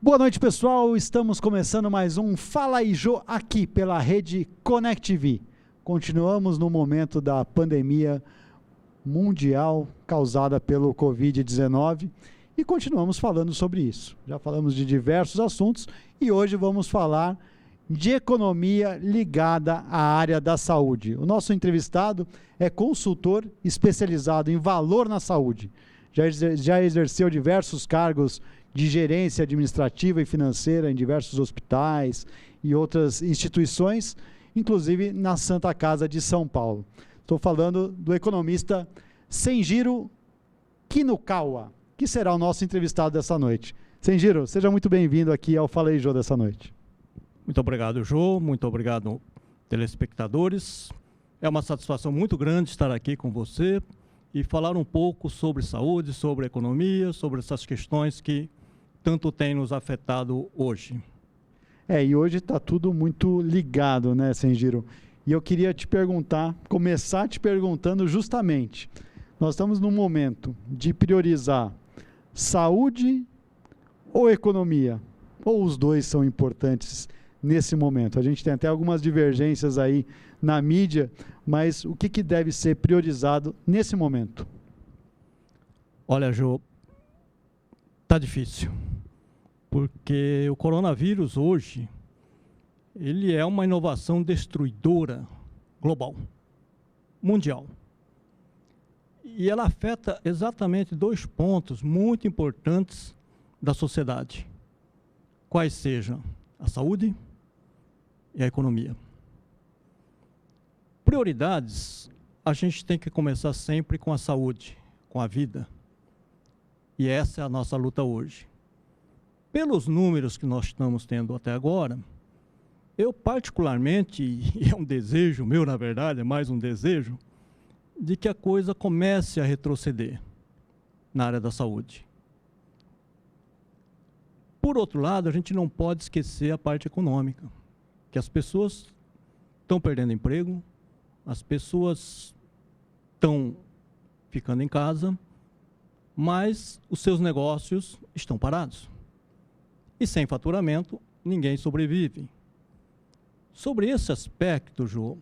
Boa noite, pessoal. Estamos começando mais um Fala aí, Jô, aqui pela rede ConnectV. Continuamos no momento da pandemia mundial causada pelo Covid-19 e continuamos falando sobre isso. Já falamos de diversos assuntos e hoje vamos falar de economia ligada à área da saúde. O nosso entrevistado é consultor especializado em valor na saúde. Já exerceu diversos cargos de gerência administrativa e financeira em diversos hospitais e outras instituições, inclusive na Santa Casa de São Paulo. Estou falando do economista Senjiro Kinukawa, que será o nosso entrevistado dessa noite. Senjiro, seja muito bem-vindo aqui ao Fala aí, Jô, dessa noite. Muito obrigado, Jô. Muito obrigado, telespectadores. É uma satisfação muito grande estar aqui com você e falar um pouco sobre saúde, sobre economia, sobre essas questões que tanto tem nos afetado hoje. E hoje está tudo muito ligado, né, Senjiro? E eu queria te perguntar, começar te perguntando justamente, nós estamos num momento de priorizar saúde ou economia? Ou os dois são importantes nesse momento? A gente tem até algumas divergências aí na mídia, mas o que deve ser priorizado nesse momento? Olha, Jô, tá difícil, porque o coronavírus hoje, ele é uma inovação destruidora global, mundial. E ela afeta exatamente dois pontos muito importantes da sociedade, quais sejam a saúde e a economia. Prioridades, a gente tem que começar sempre com a saúde, com a vida. E essa é a nossa luta hoje. Pelos números que nós estamos tendo até agora, eu particularmente, e é um desejo meu, na verdade, é mais um desejo, de que a coisa comece a retroceder na área da saúde. Por outro lado, a gente não pode esquecer a parte econômica, que as pessoas estão perdendo emprego, as pessoas estão ficando em casa, mas os seus negócios estão parados. E sem faturamento, ninguém sobrevive. Sobre esse aspecto, Jô,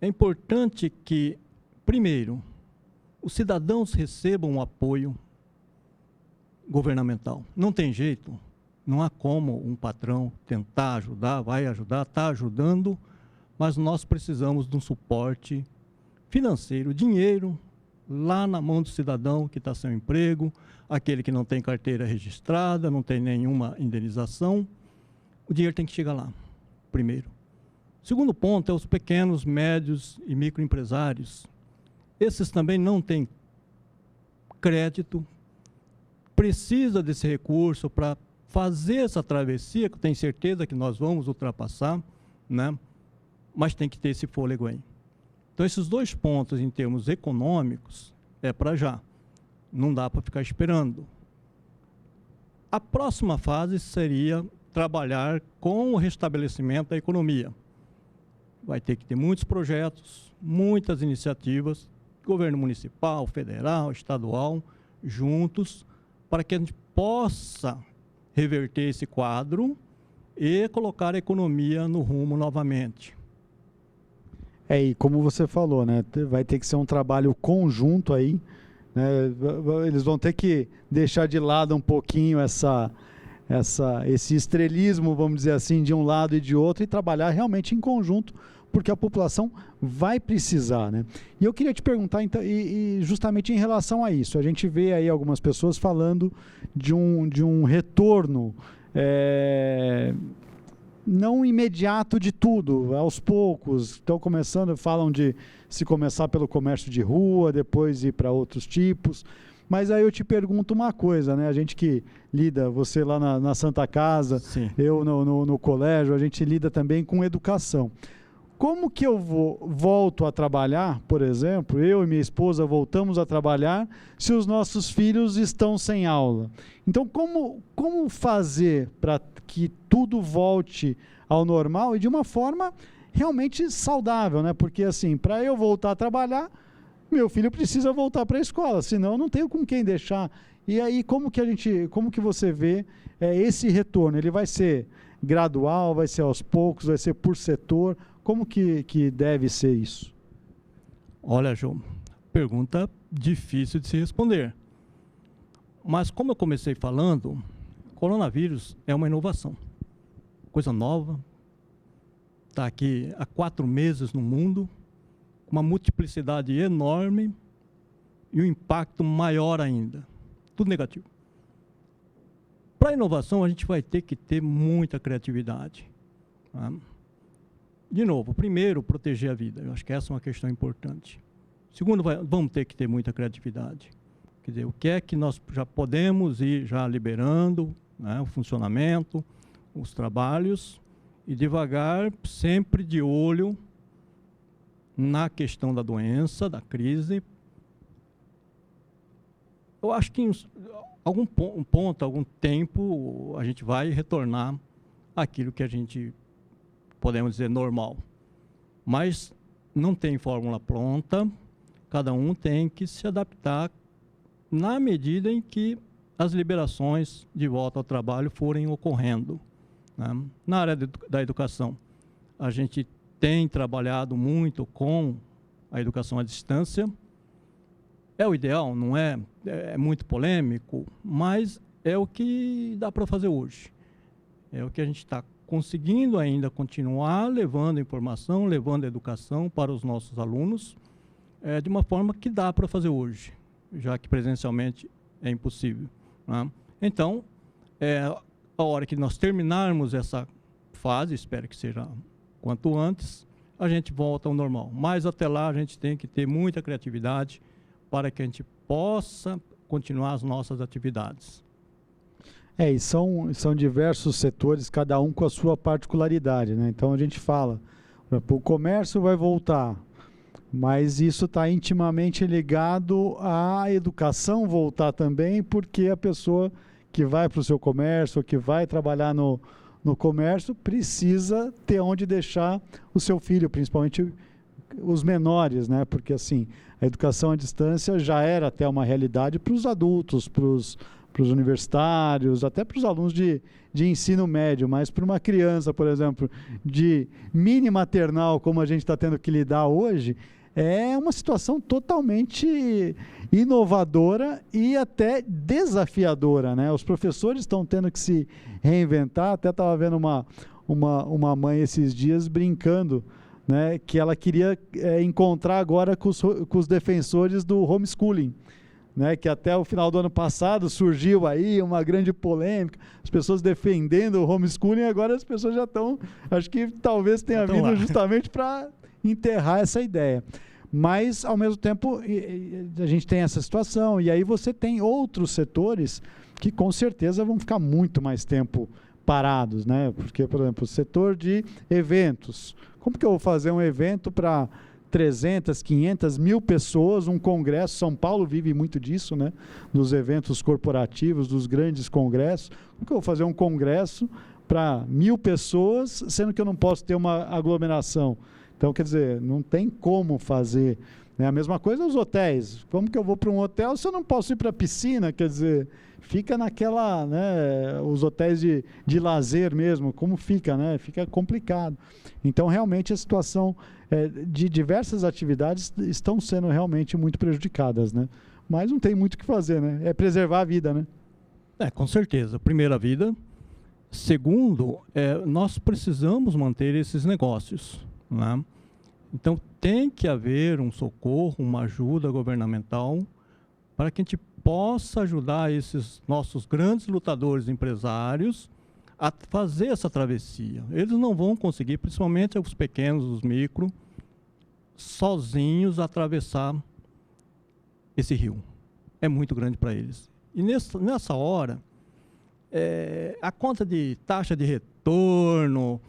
é importante que, primeiro, os cidadãos recebam um apoio governamental. Não tem jeito, não há como um patrão tentar ajudar, vai ajudar, está ajudando, mas nós precisamos de um suporte financeiro, dinheiro, lá na mão do cidadão que está sem emprego, aquele que não tem carteira registrada, não tem nenhuma indenização, o dinheiro tem que chegar lá, primeiro. Segundo ponto é os pequenos, médios e microempresários. Esses também não têm crédito, precisa desse recurso para fazer essa travessia, que eu tenho certeza que nós vamos ultrapassar, né? Mas tem que ter esse fôlego aí. Então, esses dois pontos em termos econômicos é para já. Não dá para ficar esperando. A próxima fase seria trabalhar com o restabelecimento da economia. Vai ter que ter muitos projetos, muitas iniciativas, governo municipal, federal, estadual, juntos, para que a gente possa reverter esse quadro e colocar a economia no rumo novamente. E como você falou, né, vai ter que ser um trabalho conjunto aí, né, eles vão ter que deixar de lado um pouquinho esse estrelismo, vamos dizer assim, de um lado e de outro e trabalhar realmente em conjunto, porque a população vai precisar, né? E eu queria te perguntar, então, e justamente em relação a isso, a gente vê aí algumas pessoas falando de um retorno não imediato de tudo, aos poucos, estão começando, falam de se começar pelo comércio de rua, depois ir para outros tipos, mas aí eu te pergunto uma coisa, né? A gente que lida, você lá na Santa Casa, sim, eu no colégio, a gente lida também com educação. Como que eu volto a trabalhar, por exemplo, eu e minha esposa voltamos a trabalhar se os nossos filhos estão sem aula? Então, como fazer para que tudo volte ao normal e de uma forma realmente saudável, né? Porque assim, para eu voltar a trabalhar, meu filho precisa voltar para a escola, senão eu não tenho com quem deixar E aí, como que você vê esse retorno? Ele vai ser gradual, vai ser aos poucos, vai ser por setor? Como que deve ser isso? Olha, João, pergunta difícil de se responder. Mas como eu comecei falando, coronavírus é uma inovação. Coisa nova, está aqui há 4 meses no mundo, uma multiplicidade enorme e um impacto maior ainda. Tudo negativo. Para a inovação, a gente vai ter que ter muita criatividade. Tá? De novo, primeiro, proteger a vida. Eu acho que essa é uma questão importante. Segundo, vamos ter que ter muita criatividade. Quer dizer, o que é que nós já podemos ir já liberando, né, o funcionamento, os trabalhos, e devagar, sempre de olho na questão da doença, da crise. Eu acho que em algum ponto, algum tempo, a gente vai retornar àquilo que a gente, podemos dizer, normal. Mas não tem fórmula pronta, cada um tem que se adaptar na medida em que as liberações de volta ao trabalho forem ocorrendo. Né? Na área da educação, a gente tem trabalhado muito com a educação à distância. É o ideal, não é? É muito polêmico, mas é o que dá para fazer hoje. É o que a gente está conseguindo ainda continuar levando informação, levando educação para os nossos alunos, de uma forma que dá para fazer hoje, já que presencialmente é impossível. Né? Então, a hora que nós terminarmos essa fase, espero que seja quanto antes, a gente volta ao normal. Mas até lá a gente tem que ter muita criatividade para que a gente possa continuar as nossas atividades. E são diversos setores, cada um com a sua particularidade, né? Então a gente fala, o comércio vai voltar, mas isso está intimamente ligado à educação voltar também, porque a pessoa que vai para o seu comércio, que vai trabalhar no comércio, precisa ter onde deixar o seu filho, principalmente os menores, né? Porque assim, a educação à distância já era até uma realidade para os adultos, para os universitários, até para os alunos de ensino médio, mas para uma criança, por exemplo, de mini maternal, como a gente está tendo que lidar hoje, é uma situação totalmente inovadora e até desafiadora, né? Os professores estão tendo que se reinventar. Até estava vendo uma mãe esses dias brincando, né, que ela queria encontrar agora com os defensores do homeschooling, né, que até o final do ano passado surgiu aí uma grande polêmica, as pessoas defendendo o homeschooling, agora as pessoas já estão, acho que talvez tenha vindo justamente para enterrar essa ideia. Mas, ao mesmo tempo, a gente tem essa situação, e aí você tem outros setores que com certeza vão ficar muito mais tempo parados, né? Porque, por exemplo, o setor de eventos. Como que eu vou fazer um evento para 300, 500, 1.000 pessoas, um congresso? São Paulo vive muito disso, né? Dos eventos corporativos, dos grandes congressos. Como que eu vou fazer um congresso para 1.000 pessoas, sendo que eu não posso ter uma aglomeração? Então, quer dizer, não tem como fazer. É a mesma coisa os hotéis. Como que eu vou para um hotel se eu não posso ir para a piscina? Quer dizer, fica naquela, né, os hotéis de lazer mesmo, como fica, né? Fica complicado. Então, realmente, a situação de diversas atividades estão sendo realmente muito prejudicadas, né? Mas não tem muito o que fazer, né? É preservar a vida, né? Com certeza. Primeiro, a vida. Segundo, nós precisamos manter esses negócios, né? Então, tem que haver um socorro, uma ajuda governamental para que a gente possa ajudar esses nossos grandes lutadores empresários a fazer essa travessia. Eles não vão conseguir, principalmente os pequenos, os micro, sozinhos atravessar esse rio. É muito grande para eles. E nessa hora, a conta de taxa de retorno,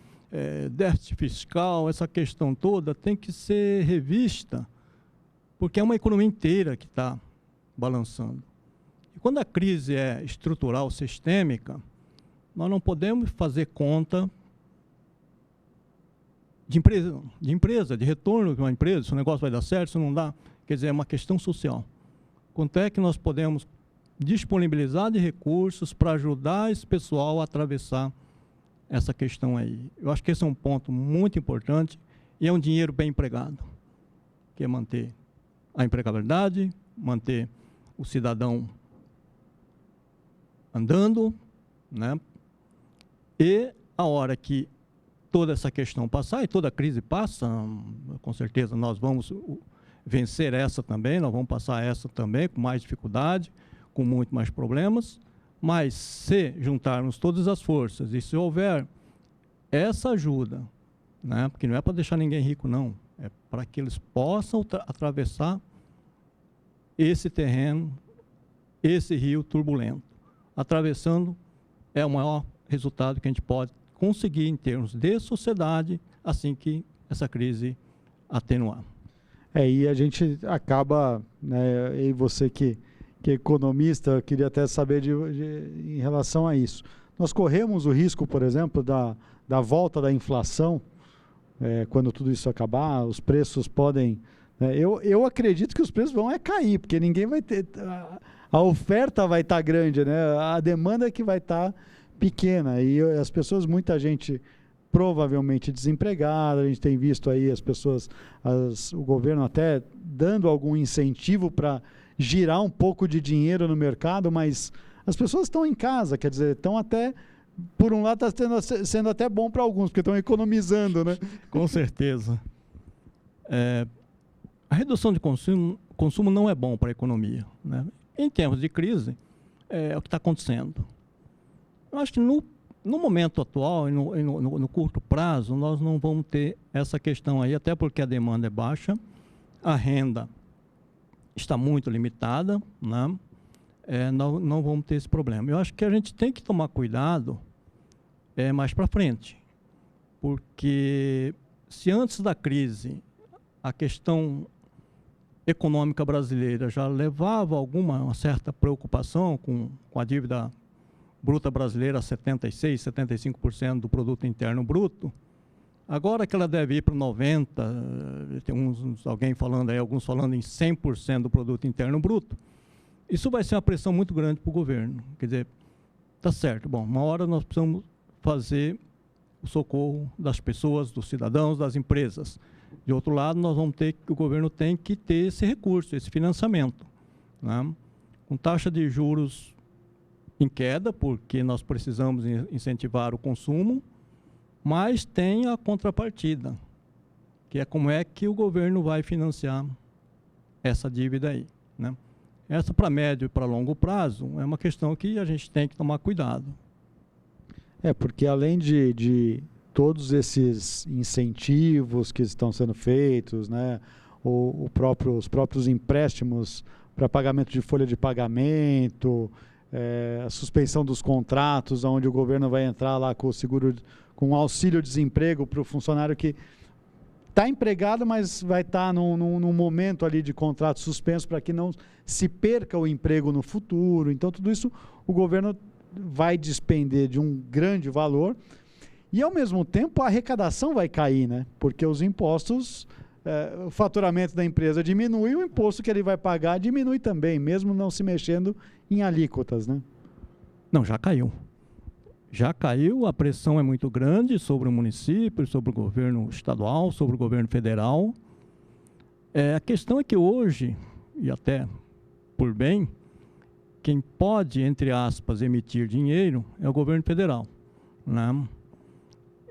déficit fiscal, essa questão toda tem que ser revista, porque é uma economia inteira que está balançando. E quando a crise é estrutural, sistêmica, nós não podemos fazer conta de empresa, de retorno de uma empresa, se o negócio vai dar certo, se não dá. Quer dizer, é uma questão social. Quanto é que nós podemos disponibilizar de recursos para ajudar esse pessoal a atravessar essa questão aí. Eu acho que esse é um ponto muito importante e é um dinheiro bem empregado, que é manter a empregabilidade, manter o cidadão andando, né? E a hora que toda essa questão passar, e toda a crise passa, com certeza nós vamos vencer essa também, nós vamos passar essa também com mais dificuldade, com muito mais problemas, mas se juntarmos todas as forças e se houver essa ajuda, né, porque não é para deixar ninguém rico não, é para que eles possam atravessar esse terreno, esse rio turbulento. Atravessando é o maior resultado que a gente pode conseguir em termos de sociedade, assim que essa crise atenuar. E a gente acaba, né, e você que é economista, eu queria até saber em relação a isso. Nós corremos o risco, por exemplo, da volta da inflação, quando tudo isso acabar, os preços podem... Eu acredito que os preços vão cair, porque ninguém vai ter... A oferta vai estar grande, né? A demanda que vai estar pequena. E as pessoas, muita gente provavelmente desempregada, a gente tem visto aí as pessoas, o governo até dando algum incentivo para girar um pouco de dinheiro no mercado, mas as pessoas estão em casa, quer dizer, estão até, por um lado está sendo até bom para alguns, porque estão economizando, né? Com certeza. A redução de consumo não é bom para a economia, né? Em termos de crise, é o que está acontecendo. Eu acho que no momento atual e no curto prazo, nós não vamos ter essa questão aí, até porque a demanda é baixa, a renda está muito limitada, né? Não vamos ter esse problema. Eu acho que a gente tem que tomar cuidado mais para frente, porque se antes da crise a questão econômica brasileira já levava uma certa preocupação com a dívida bruta brasileira a 76%, 75% do produto interno bruto, agora que ela deve ir para 90%, tem alguém falando aí, alguns falando em 100% do produto interno bruto, isso vai ser uma pressão muito grande para o governo. Quer dizer, tá certo, bom, uma hora nós precisamos fazer o socorro das pessoas, dos cidadãos, das empresas. De outro lado, o governo tem que ter esse recurso, esse financiamento, né? Com taxa de juros em queda, porque nós precisamos incentivar o consumo, mas tem a contrapartida, que é como é que o governo vai financiar essa dívida aí, né? Essa para médio e para longo prazo é uma questão que a gente tem que tomar cuidado. Porque além de todos esses incentivos que estão sendo feitos, né, os próprios empréstimos para pagamento de folha de pagamento, a suspensão dos contratos, onde o governo vai entrar lá com o seguro, com auxílio-desemprego para o funcionário que está empregado, mas vai estar num momento ali de contrato suspenso para que não se perca o emprego no futuro. Então, tudo isso o governo vai despender de um grande valor e, ao mesmo tempo, a arrecadação vai cair, né? Porque os impostos, o faturamento da empresa diminui, o imposto que ele vai pagar diminui também, mesmo não se mexendo em alíquotas, né? Não, já caiu. Já caiu, a pressão é muito grande sobre o município, sobre o governo estadual, sobre o governo federal. A questão é que hoje, e até por bem, quem pode, entre aspas, emitir dinheiro é o governo federal, né?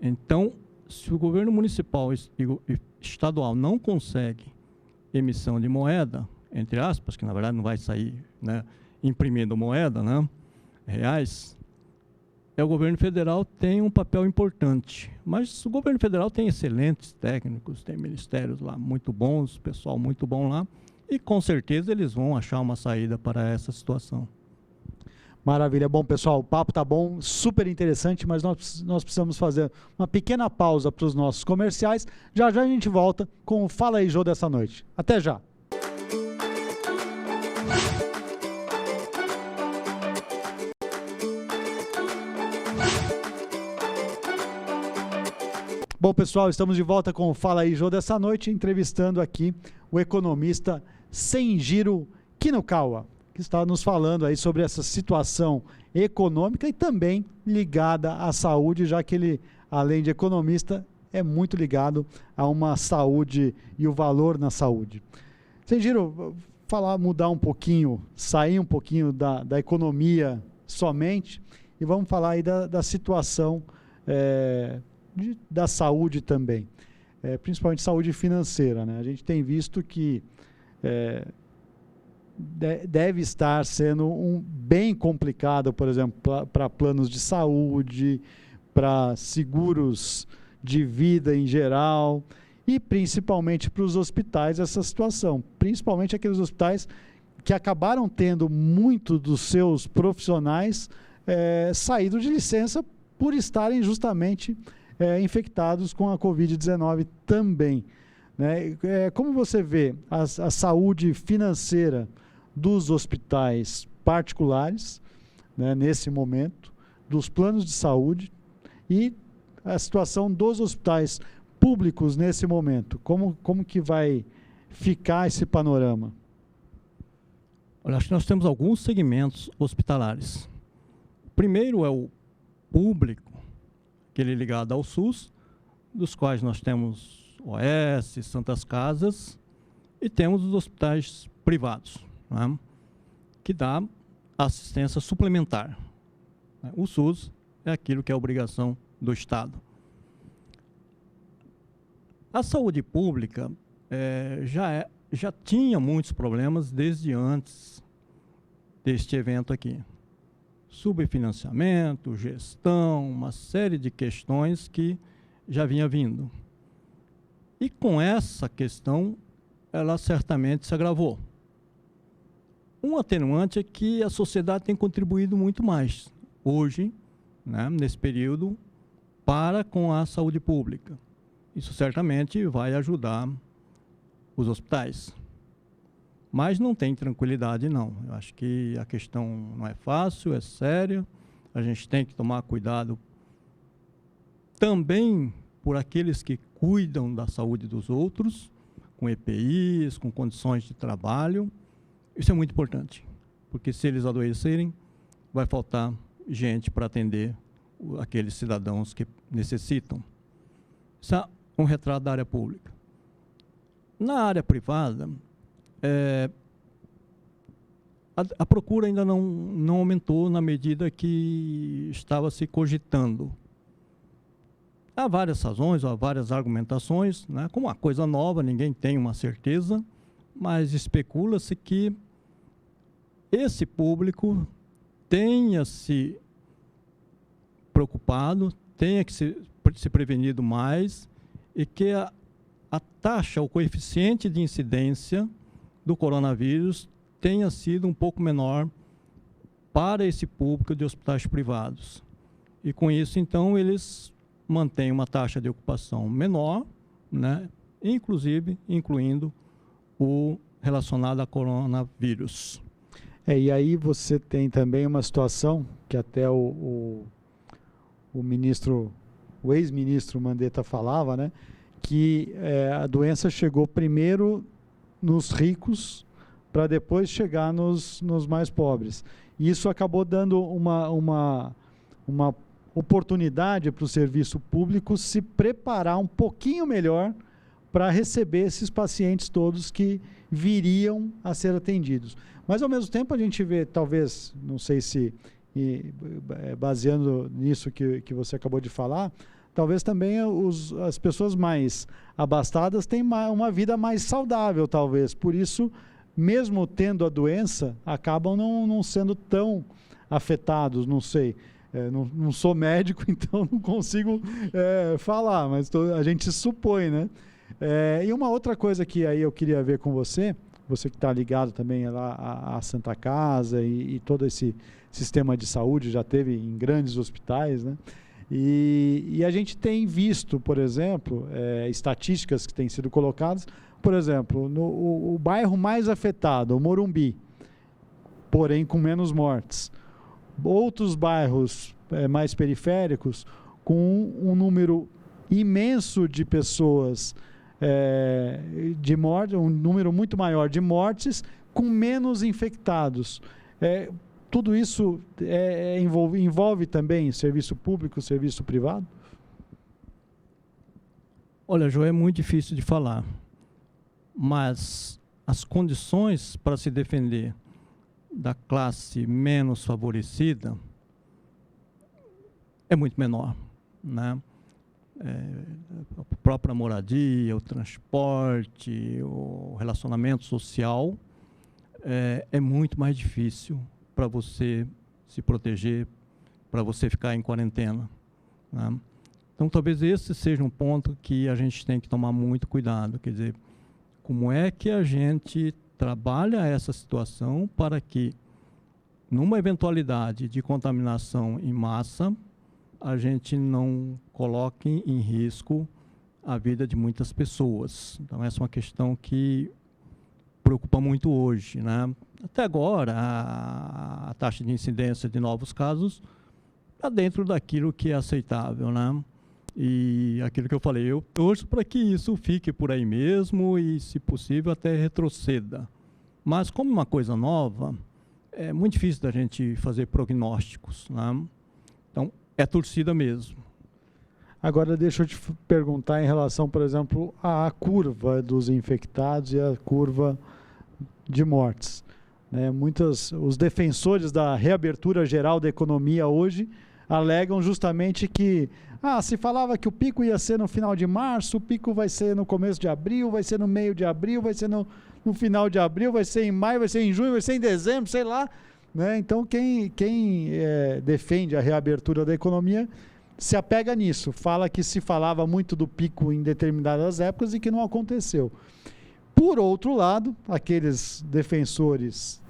Então, se o governo municipal e estadual não consegue emissão de moeda, entre aspas, que na verdade não vai sair, né, imprimindo moeda, né, reais, o governo federal tem um papel importante. Mas o governo federal tem excelentes técnicos, tem ministérios lá muito bons, pessoal muito bom lá, e com certeza eles vão achar uma saída para essa situação. Maravilha. Bom, pessoal, o papo tá bom, super interessante, mas nós precisamos fazer uma pequena pausa para os nossos comerciais. Já já a gente volta com o Fala aí, Jô, dessa noite. Até já! Bom, pessoal, estamos de volta com o Fala aí, Jô, dessa noite, entrevistando aqui o economista Senjiro Kinokawa. que está nos falando aí sobre essa situação econômica e também ligada à saúde, já que ele, além de economista, é muito ligado a uma saúde e o valor na saúde. Sengiro, mudar um pouquinho, sair um pouquinho da economia somente e vamos falar aí da situação da saúde também, principalmente saúde financeira, né? A gente tem visto que deve estar sendo bem complicado, por exemplo, para planos de saúde, para seguros de vida em geral e principalmente para os hospitais essa situação, principalmente aqueles hospitais que acabaram tendo muito dos seus profissionais saído de licença por estarem justamente infectados com a Covid-19 também, né? Como você vê a saúde financeira dos hospitais particulares, né, nesse momento, dos planos de saúde e a situação dos hospitais públicos nesse momento? Como que vai ficar esse panorama? Olha, acho que nós temos alguns segmentos hospitalares. O primeiro é o público, aquele ligado ao SUS, dos quais nós temos OS, Santas Casas, e temos os hospitais privados, né, que dá assistência suplementar. O SUS é aquilo que é obrigação do Estado. A saúde pública já tinha muitos problemas desde antes deste evento aqui. Subfinanciamento, gestão, uma série de questões que já vinha vindo. E com essa questão, ela certamente se agravou. Um atenuante é que a sociedade tem contribuído muito mais hoje, né, nesse período, para com a saúde pública. Isso certamente vai ajudar os hospitais. Mas não tem tranquilidade, não. Eu acho que a questão não é fácil, é séria. A gente tem que tomar cuidado também por aqueles que cuidam da saúde dos outros, com EPIs, com condições de trabalho. Isso é muito importante, porque se eles adoecerem, vai faltar gente para atender aqueles cidadãos que necessitam. Isso é um retrato da área pública. Na área privada, a procura ainda não aumentou na medida que estava se cogitando. Há várias razões, há várias argumentações, né? Como uma coisa nova, ninguém tem uma certeza, mas especula-se que esse público tenha se preocupado, tenha que se prevenido mais e que a taxa, o coeficiente de incidência do coronavírus tenha sido um pouco menor para esse público de hospitais privados. E com isso, então, eles mantêm uma taxa de ocupação menor, né? Incluindo o relacionado a coronavírus. E aí você tem também uma situação que até o ex-ministro Mandetta falava, né, que a doença chegou primeiro nos ricos para depois chegar nos mais pobres. E isso acabou dando uma oportunidade para o serviço público se preparar um pouquinho melhor para receber esses pacientes todos que viriam a ser atendidos. Mas, ao mesmo tempo, a gente vê, talvez, não sei se, baseando nisso que você acabou de falar, talvez também as pessoas mais abastadas tenham uma vida mais saudável, talvez. Por isso, mesmo tendo a doença, acabam não sendo tão afetados, não sei. Não sou médico, então não consigo falar, mas a gente supõe, né? E uma outra coisa que aí eu queria ver com você que está ligado também lá à Santa Casa e todo esse sistema de saúde, já teve em grandes hospitais, né? E a gente tem visto, por exemplo, estatísticas que têm sido colocadas, por exemplo, o bairro mais afetado, o Morumbi, porém com menos mortes. Outros bairros mais periféricos com um número imenso de pessoas de morte, um número muito maior de mortes, com menos infectados. Tudo isso envolve também serviço público, serviço privado? Olha, João, é muito difícil de falar, mas as condições para se defender da classe menos favorecida é muito menor, né? A própria moradia, o transporte, o relacionamento social é muito mais difícil para você se proteger, para você ficar em quarentena, né? Então, talvez esse seja um ponto que a gente tem que tomar muito cuidado, quer dizer, como é que a gente trabalha essa situação para que, numa eventualidade de contaminação em massa, a gente não coloque em risco a vida de muitas pessoas. Então, essa é uma questão que preocupa muito hoje, né? Até agora, a taxa de incidência de novos casos está dentro daquilo que é aceitável, né? E aquilo que eu falei, eu torço para que isso fique por aí mesmo e, se possível, até retroceda. Mas, como uma coisa nova, é muito difícil da gente fazer prognósticos, né? Então, é torcida mesmo. Agora, deixa eu te perguntar em relação, por exemplo, à curva dos infectados e à curva de mortes, né? Os defensores da reabertura geral da economia hoje alegam justamente que se falava que o pico ia ser no final de março, o pico vai ser no começo de abril, vai ser no meio de abril, vai ser no final de abril, vai ser em maio, vai ser em junho, vai ser em dezembro, sei lá, né? Então, quem defende a reabertura da economia se apega nisso, fala que se falava muito do pico em determinadas épocas e que não aconteceu. Por outro lado, aqueles defensores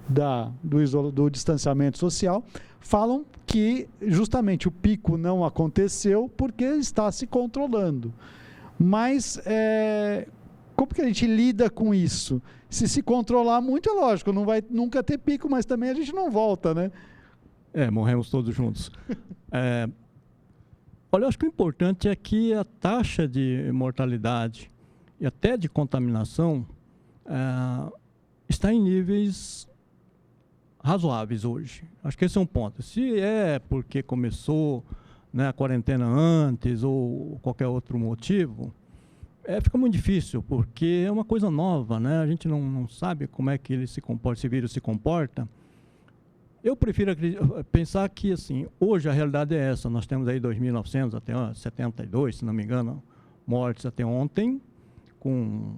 do distanciamento social falam que justamente o pico não aconteceu porque está se controlando. Mas como que a gente lida com isso? Se controlar muito, é lógico, não vai nunca ter pico, mas também a gente não volta, né? Morremos todos juntos. Olha, eu acho que o importante é que a taxa de mortalidade e até de contaminação está em níveis razoáveis hoje. Acho que esse é um ponto. Se é porque começou, né, a quarentena antes ou qualquer outro motivo, fica muito difícil, porque é uma coisa nova, né? A gente não sabe como é que ele se comporta, esse vírus se comporta. Eu prefiro pensar que, assim, hoje a realidade é essa. Nós temos aí 2.900 até 72, se não me engano, mortes até ontem, com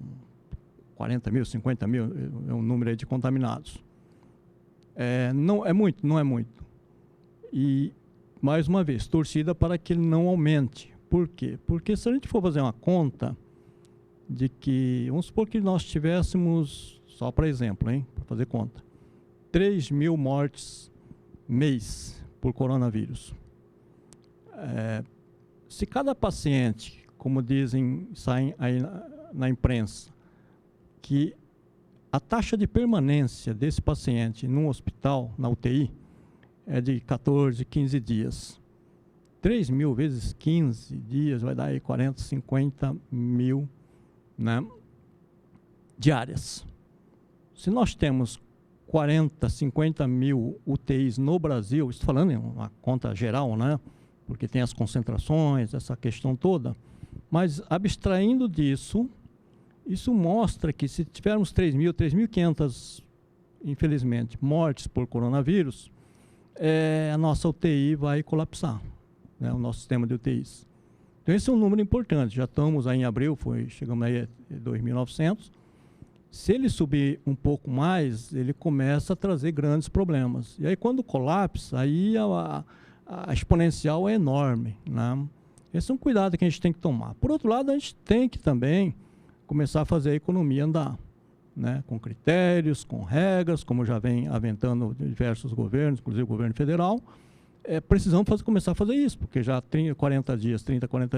40 mil, 50 mil, é um número aí de contaminados. Não é muito, não é muito. E, mais uma vez, torcida para que ele não aumente. Por quê? Porque se a gente for fazer uma conta de que, vamos supor que nós tivéssemos, só para exemplo, para fazer conta, 3.000 mortes mês por coronavírus. Se cada paciente, como dizem, saem aí na imprensa, que a taxa de permanência desse paciente num hospital, na UTI, é de 14, 15 dias. 3.000 vezes 15 dias vai dar aí 40, 50 mil, né, diárias. Se nós temos 40, 50 mil UTIs no Brasil, estou falando em uma conta geral, né, porque tem as concentrações, essa questão toda, mas abstraindo disso, isso mostra que se tivermos 3.500, infelizmente, mortes por coronavírus, a nossa UTI vai colapsar, né, o nosso sistema de UTIs. Então, esse é um número importante. Já estamos aí em abril, chegamos aí a 2.900. Se ele subir um pouco mais, ele começa a trazer grandes problemas. E aí, quando colapsa, aí a exponencial é enorme, né? Esse é um cuidado que a gente tem que tomar. Por outro lado, a gente tem que também começar a fazer a economia andar, né? Com critérios, com regras, como já vem aventando diversos governos, inclusive o governo federal. Precisamos começar a fazer isso, porque já 30, 40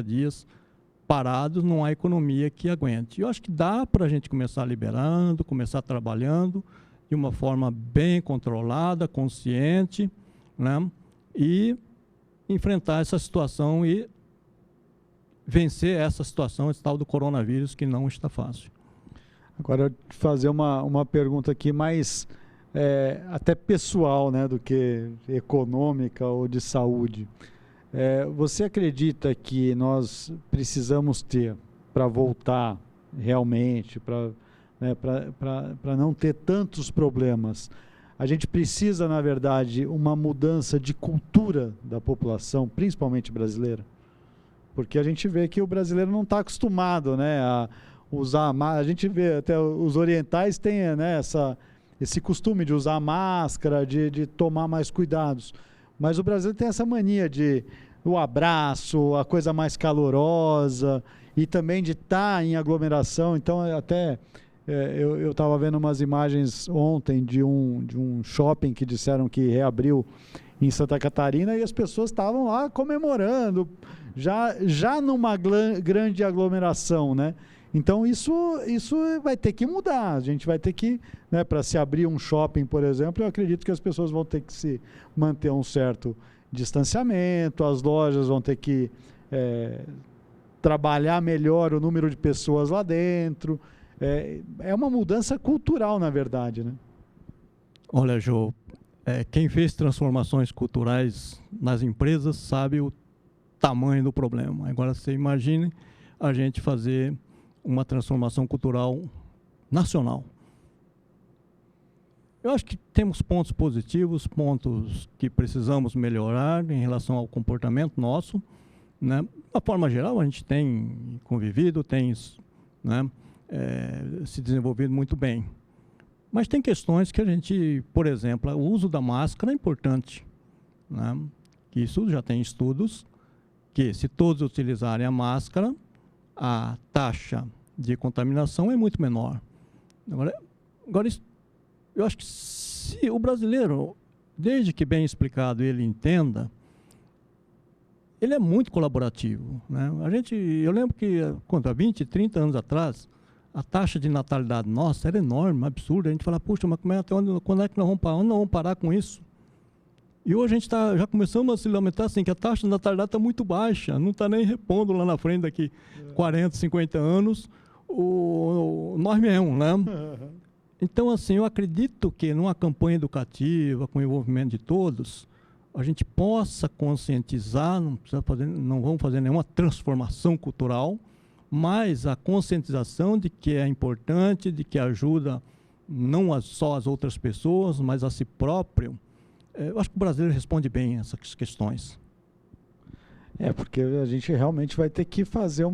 dias parados, não há economia que aguente. Eu acho que dá para a gente começar liberando, começar trabalhando de uma forma bem controlada, consciente, né? E enfrentar essa situação e vencer essa situação, esse tal do coronavírus, que não está fácil. Agora, eu vou te fazer uma pergunta aqui mais até pessoal, né, do que econômica ou de saúde. Você acredita que nós precisamos ter, para voltar realmente, para não ter tantos problemas, a gente precisa, na verdade, uma mudança de cultura da população, principalmente brasileira? Porque a gente vê que o brasileiro não está acostumado, né, a usar máscara. A gente vê até os orientais têm, né, esse costume de usar máscara, de tomar mais cuidados. Mas o brasileiro tem essa mania o abraço, a coisa mais calorosa, e também de estar em aglomeração. Então, até eu estava vendo umas imagens ontem de um shopping que disseram que reabriu em Santa Catarina, e as pessoas estavam lá comemorando, já numa grande aglomeração, né? Então, isso vai ter que mudar. A gente vai ter que, né, para se abrir um shopping, por exemplo, eu acredito que as pessoas vão ter que se manter um certo distanciamento, as lojas vão ter que trabalhar melhor o número de pessoas lá dentro. É uma mudança cultural, na verdade, né? Olha, Jô, quem fez transformações culturais nas empresas sabe o tamanho do problema. Agora, você imagine a gente fazer uma transformação cultural nacional. Eu acho que temos pontos positivos, pontos que precisamos melhorar em relação ao comportamento nosso, né? De uma forma geral, a gente tem convivido, tem, né, se desenvolvido muito bem. Mas tem questões que a gente, por exemplo, o uso da máscara é importante, né? Isso já tem estudos que, se todos utilizarem a máscara, a taxa de contaminação é muito menor. Agora eu acho que se o brasileiro, desde que bem explicado ele entenda, ele é muito colaborativo, né? Eu lembro que, há 20, 30 anos atrás, a taxa de natalidade nossa era enorme, absurda. A gente fala, puxa, mas quando é que nós vamos parar com isso? E hoje a gente já começamos a se lamentar assim, que a taxa de natalidade está muito baixa, não está nem repondo lá na frente daqui 40, 50 anos, nós mesmos, né? Então, assim, eu acredito que numa campanha educativa, com o envolvimento de todos, a gente possa conscientizar, não vamos fazer nenhuma transformação cultural, mas a conscientização de que é importante, de que ajuda não só as outras pessoas, mas a si próprio. Eu acho que o brasileiro responde bem a essas questões. Porque a gente realmente vai ter que fazer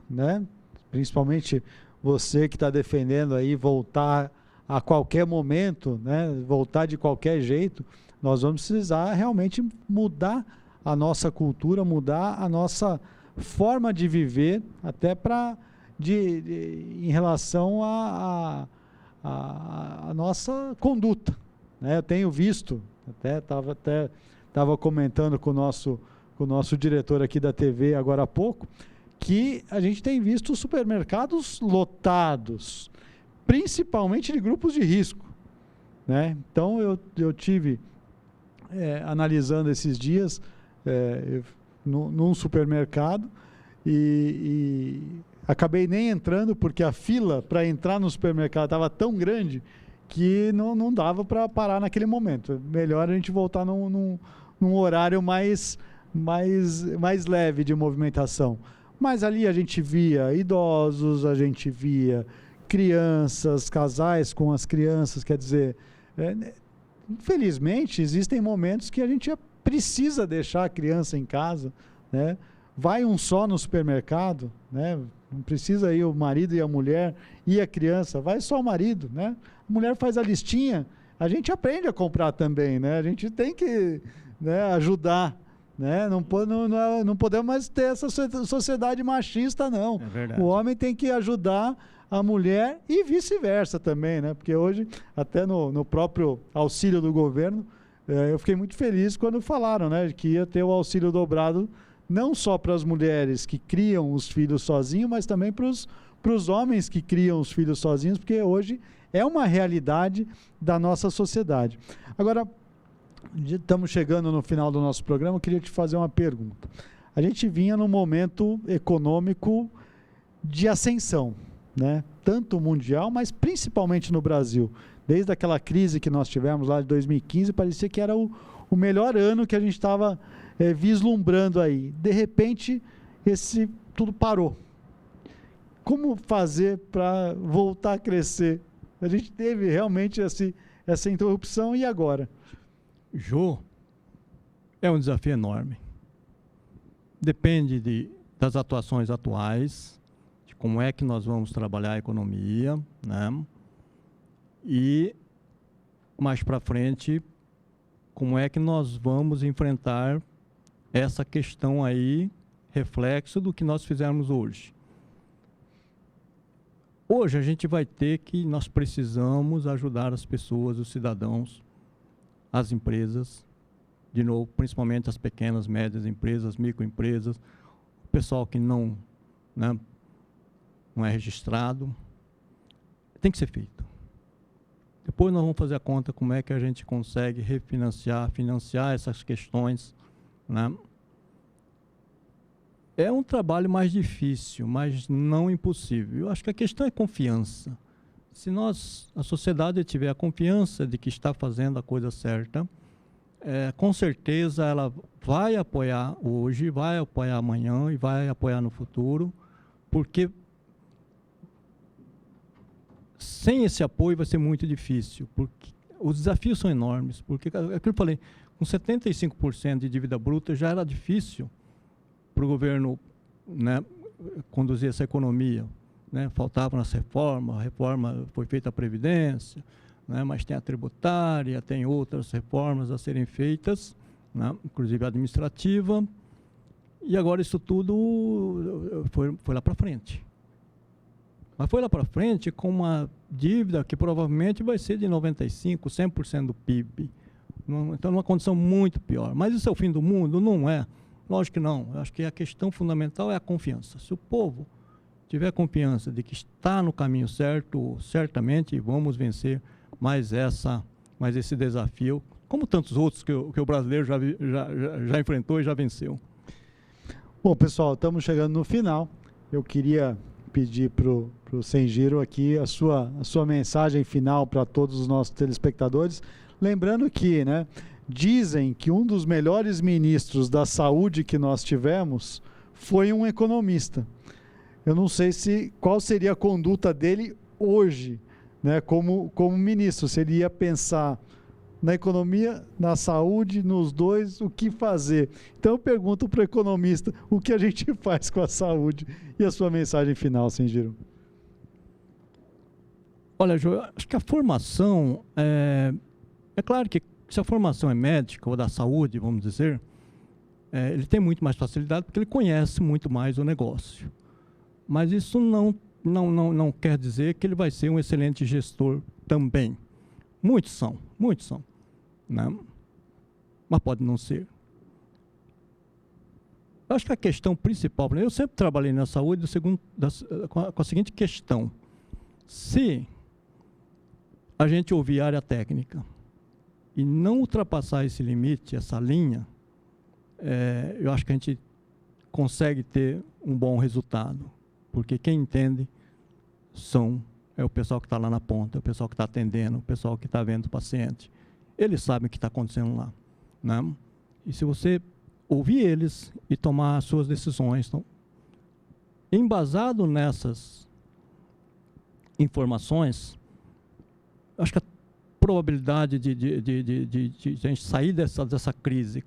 né, principalmente você que está defendendo aí voltar a qualquer momento, né, voltar de qualquer jeito, nós vamos precisar realmente mudar a nossa cultura, mudar a nossa forma de viver, até em relação à nossa conduta, né? Eu tenho visto, estava comentando com o nosso diretor aqui da TV agora há pouco, que a gente tem visto supermercados lotados, principalmente de grupos de risco, né? Então eu tive analisando esses dias num supermercado e acabei nem entrando porque a fila para entrar no supermercado estava tão grande que não dava para parar naquele momento. Melhor a gente voltar num horário mais leve de movimentação. Mas ali a gente via idosos, a gente via crianças, casais com as crianças, quer dizer, infelizmente existem momentos que a gente precisa deixar a criança em casa, né? Vai um só no supermercado, né? Não precisa ir o marido e a mulher e a criança, vai só o marido, né? A mulher faz a listinha, a gente aprende a comprar também, né? A gente tem que, né, ajudar, né? Não podemos mais ter essa sociedade machista, não. É verdade. O homem tem que ajudar a mulher e vice-versa também, né? Porque hoje, até no próprio auxílio do governo, eu fiquei muito feliz quando falaram, né, que ia ter o auxílio dobrado não só para as mulheres que criam os filhos sozinhos, mas também para os homens que criam os filhos sozinhos, porque hoje é uma realidade da nossa sociedade. Agora, estamos chegando no final do nosso programa, eu queria te fazer uma pergunta. A gente vinha num momento econômico de ascensão, né? tanto mundial, mas principalmente no Brasil. Desde aquela crise que nós tivemos lá de 2015, parecia que era o melhor ano que a gente estava vislumbrando aí. De repente, tudo parou. Como fazer para voltar a crescer? A gente teve realmente essa interrupção, e agora? Jô, é um desafio enorme. Depende das atuações atuais, de como é que nós vamos trabalhar a economia, né? E mais para frente, como é que nós vamos enfrentar essa questão aí, reflexo do que nós fizemos hoje. Hoje a gente vai ter que, nós precisamos ajudar as pessoas, os cidadãos, as empresas, de novo, principalmente as pequenas, médias empresas, microempresas, o pessoal que não é registrado. Tem que ser feito. Depois nós vamos fazer a conta como é que a gente consegue financiar essas questões, né? É um trabalho mais difícil, mas não impossível. Eu acho que a questão é confiança. Se a sociedade tiver a confiança de que está fazendo a coisa certa, com certeza ela vai apoiar hoje, vai apoiar amanhã e vai apoiar no futuro, porque sem esse apoio vai ser muito difícil, porque os desafios são enormes, porque, é o que eu falei, com 75% de dívida bruta já era difícil para o governo, né, conduzir essa economia, né? Faltavam as reformas, a reforma foi feita a Previdência, né, mas tem a tributária, tem outras reformas a serem feitas, né, inclusive a administrativa, e agora isso tudo foi lá para frente. Mas foi lá para frente com uma dívida que provavelmente vai ser de 95%, 100% do PIB. Então, numa condição muito pior. Mas isso é o fim do mundo? Não é. Lógico que não. Eu acho que a questão fundamental é a confiança. Se o povo tiver confiança de que está no caminho certo, certamente vamos vencer mais esse desafio, como tantos outros que o brasileiro já enfrentou e já venceu. Bom, pessoal, estamos chegando no final. Eu queria pedir para o Senjiro aqui a sua mensagem final para todos os nossos telespectadores. Lembrando que, né, dizem que um dos melhores ministros da saúde que nós tivemos foi um economista. Eu não sei qual seria a conduta dele hoje, né, como ministro. Se ele ia pensar na economia, na saúde, nos dois, o que fazer. Então eu pergunto para o economista o que a gente faz com a saúde. E a sua mensagem final, Senjiro? Olha, Jô, acho que a formação, é claro que se a formação é médica ou da saúde, vamos dizer, ele tem muito mais facilidade porque ele conhece muito mais o negócio. Mas isso não quer dizer que ele vai ser um excelente gestor também. Muitos são, né? Mas pode não ser. Eu acho que a questão principal, eu sempre trabalhei na saúde com a seguinte questão: se a gente ouvir a área técnica e não ultrapassar esse limite, essa linha, eu acho que a gente consegue ter um bom resultado, porque quem entende é o pessoal que está lá na ponta, é o pessoal que está atendendo, o pessoal que está vendo o paciente. Eles sabem o que está acontecendo lá, né? E se você ouvir eles e tomar as suas decisões, então, embasado nessas informações, acho que a probabilidade de a gente sair dessa crise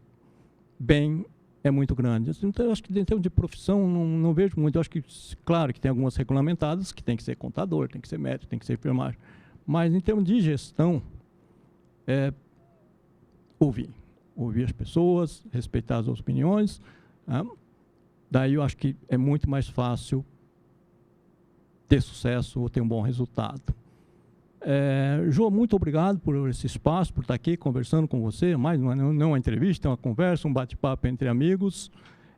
bem é muito grande. Então, eu acho que em termos de profissão, não vejo muito. Eu acho que, claro, que tem algumas regulamentadas, que tem que ser contador, tem que ser médico, tem que ser enfermagem. Mas, em termos de gestão, ouvir as pessoas, respeitar as opiniões, né? Daí eu acho que é muito mais fácil ter sucesso ou ter um bom resultado. Jô, muito obrigado por esse espaço, por estar aqui conversando com você, mas não é uma entrevista, é uma conversa, um bate-papo entre amigos,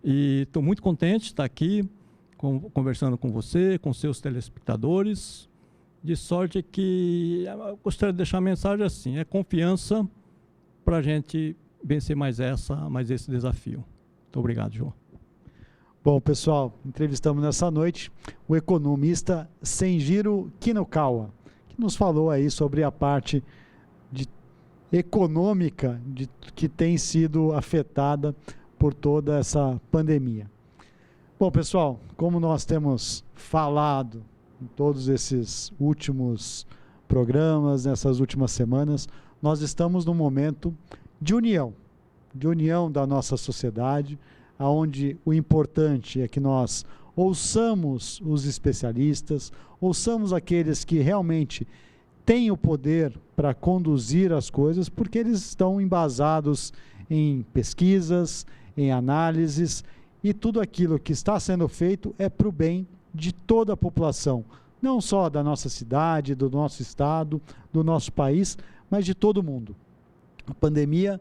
e estou muito contente de estar aqui conversando com você, com seus telespectadores, de sorte que eu gostaria de deixar a mensagem assim: é confiança para a gente vencer mais esse desafio. Muito obrigado, Jô. Bom, pessoal, entrevistamos nessa noite o economista Senjiro Kinokawa, que nos falou aí sobre a parte econômica que tem sido afetada por toda essa pandemia. Bom, pessoal, como nós temos falado em todos esses últimos programas, nessas últimas semanas, nós estamos num momento de união da nossa sociedade, onde o importante é que nós ouçamos os especialistas, ouçamos aqueles que realmente têm o poder para conduzir as coisas, porque eles estão embasados em pesquisas, em análises, e tudo aquilo que está sendo feito é para o bem de toda a população, não só da nossa cidade, do nosso estado, do nosso país, mas de todo mundo. A pandemia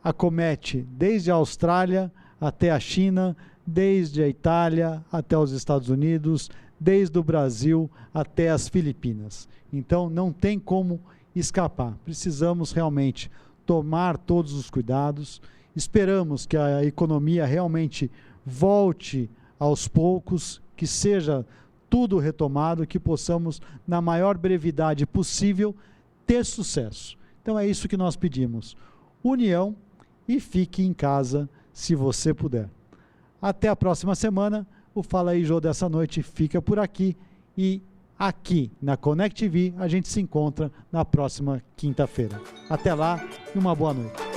acomete desde a Austrália até a China, desde a Itália até os Estados Unidos, desde o Brasil até as Filipinas. Então, não tem como escapar. Precisamos realmente tomar todos os cuidados. Esperamos que a economia realmente volte aos poucos, que seja tudo retomado, que possamos, na maior brevidade possível, ter sucesso. Então, é isso que nós pedimos. União e fique em casa, se você puder. Até a próxima semana. O Fala aí Jô dessa noite fica por aqui e aqui na Connect TV a gente se encontra na próxima quinta-feira. Até lá e uma boa noite.